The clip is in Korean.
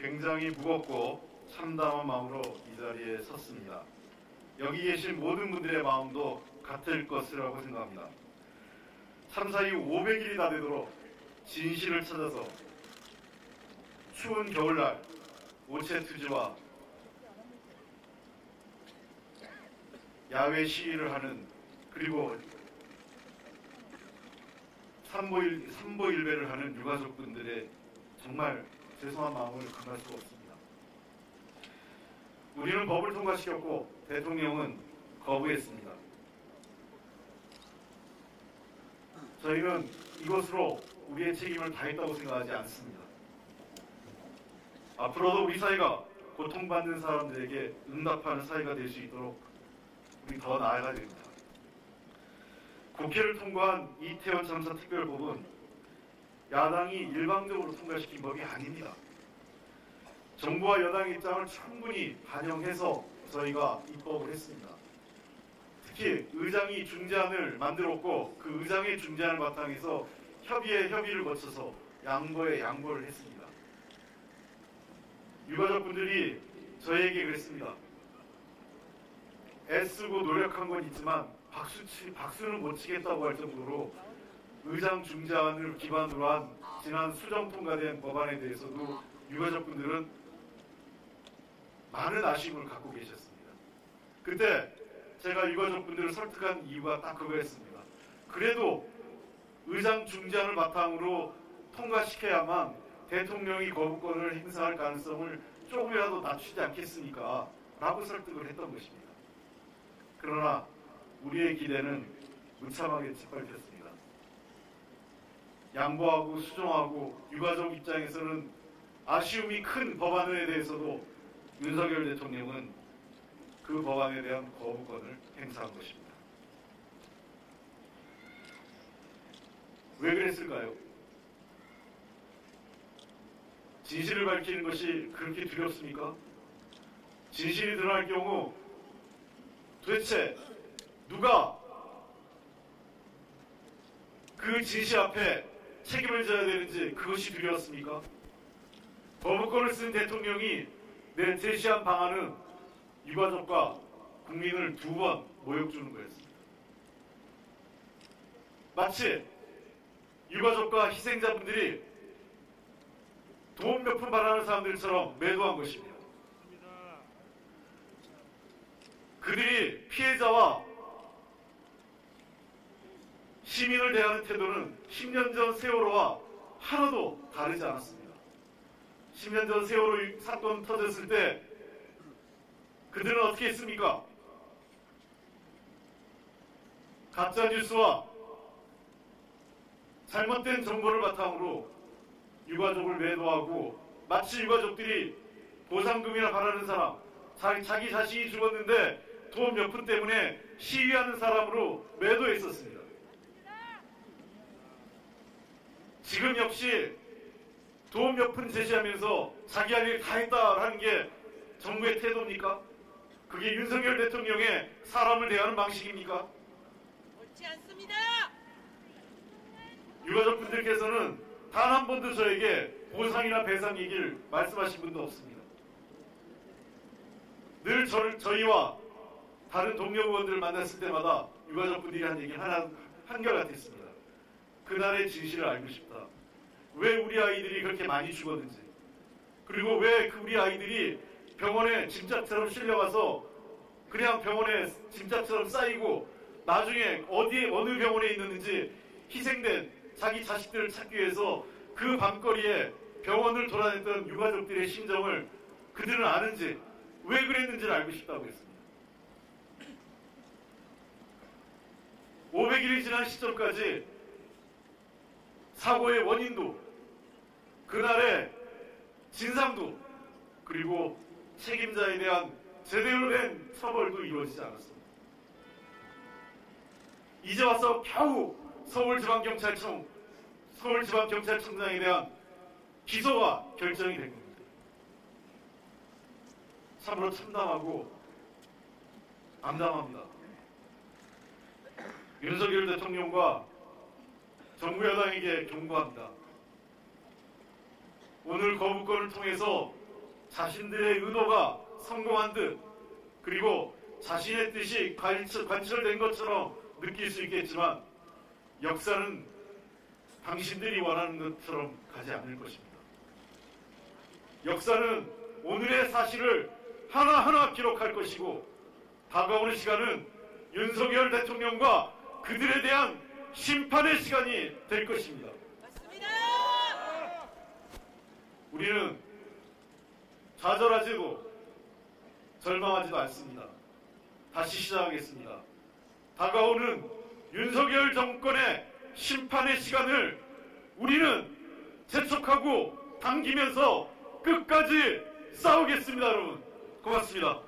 굉장히 무겁고 참담한 마음으로 이 자리에 섰습니다. 여기 계신 모든 분들의 마음도 같을 것이라고 생각합니다. 참사 이후 500일이 다 되도록 진실을 찾아서 추운 겨울날 오체투지와 야외 시위를 하는, 그리고 삼보일배를 하는 유가족분들의 정말 죄송한 마음을 금할 수가 없습니다. 우리는 법을 통과시켰고 대통령은 거부했습니다. 저희는 이것으로 우리의 책임을 다했다고 생각하지 않습니다. 앞으로도 우리 사회가 고통받는 사람들에게 응답하는 사회가 될 수 있도록 우리 더 나아가야 됩니다. 국회를 통과한 이태원 참사 특별법은 야당이 일방적으로 통과시킨 법이 아닙니다. 정부와 여당의 입장을 충분히 반영해서 저희가 입법을 했습니다. 특히 의장이 중재안을 만들었고 그 의장의 중재안을 바탕해서 협의를 거쳐서 양보에 양보를 했습니다. 유가족분들이 저희에게 그랬습니다. 애쓰고 노력한 건 있지만 박수는 못 치겠다고 할 정도로 의장 중재안을 기반으로 한 지난 수정 통과된 법안에 대해서도 유가족분들은 많은 아쉬움을 갖고 계셨습니다. 그때 제가 유가족분들을 설득한 이유가 딱 그거였습니다. 그래도 의장 중재안을 바탕으로 통과시켜야만 대통령이 거부권을 행사할 가능성을 조금이라도 낮추지 않겠습니까? 라고 설득을 했던 것입니다. 그러나 우리의 기대는 무참하게 짓밟혔습니다. 양보하고 수정하고 유가족 입장에서는 아쉬움이 큰 법안에 대해서도 윤석열 대통령은 그 법안에 대한 거부권을 행사한 것입니다. 왜 그랬을까요? 진실을 밝히는 것이 그렇게 두렵습니까? 진실이 드러날 경우 도대체 누가 그 진실 앞에 책임을 져야 되는지 그것이 두려웠습니까? 거부권을 쓴 대통령이 제시한 방안은 유가족과 국민을 두 번 모욕 주는 거였습니다. 마치 유가족과 희생자분들이 돈 몇 푼 바라는 사람들처럼 매도한 것입니다. 그들이 피해자와 시민을 대하는 태도는 10년 전 세월호와 하나도 다르지 않았습니다. 10년 전 세월호 사건 터졌을 때 그들은 어떻게 했습니까? 가짜뉴스와 잘못된 정보를 바탕으로 유가족을 매도하고 마치 유가족들이 보상금이나 바라는 사람, 자기 자신이 죽었는데 돈 몇 푼 때문에 시위하는 사람으로 매도했었습니다. 지금 역시 돈 몇 푼 제시하면서 자기 할 일 다 했다라는 게 정부의 태도입니까? 그게 윤석열 대통령의 사람을 대하는 방식입니까? 옳지 않습니다. 유가족분들께서는 단 한 번도 저에게 보상이나 배상 얘기를 말씀하신 분도 없습니다. 늘 저희와 다른 동료 의원들을 만났을 때마다 유가족분들이 한 얘기는 한결같았습니다. 그날의 진실을 알고 싶다. 왜 우리 아이들이 그렇게 많이 죽었는지, 그리고 왜 우리 아이들이 병원에 짐짝처럼 실려가서 그냥 병원에 짐짝처럼 쌓이고 나중에 어느 병원에 있는지 희생된 자기 자식들을 찾기 위해서 그 밤거리에 병원을 돌아다녔던 유가족들의 심정을 그들은 아는지, 왜 그랬는지를 알고 싶다고 했습니다. 500일이 지난 시점까지 사고의 원인도, 그날의 진상도, 그리고 책임자에 대한 제대로 된 처벌도 이루어지지 않았습니다. 이제 와서 겨우 서울지방경찰청장에 대한 기소가 결정이 된 겁니다. 참으로 참담하고 암담합니다. 윤석열 대통령과 정부 여당에게 경고합니다. 오늘 거부권을 통해서 자신들의 의도가 성공한 듯, 그리고 자신의 뜻이 관철된 것처럼 느낄 수 있겠지만 역사는 당신들이 원하는 것처럼 가지 않을 것입니다. 역사는 오늘의 사실을 하나하나 기록할 것이고 다가오는 시간은 윤석열 대통령과 그들에 대한 심판의 시간이 될 것입니다. 맞습니다. 우리는 좌절하지도 절망하지도 않습니다. 다시 시작하겠습니다. 다가오는 윤석열 정권의 심판의 시간을 우리는 재촉하고 당기면서 끝까지 싸우겠습니다. 여러분, 고맙습니다.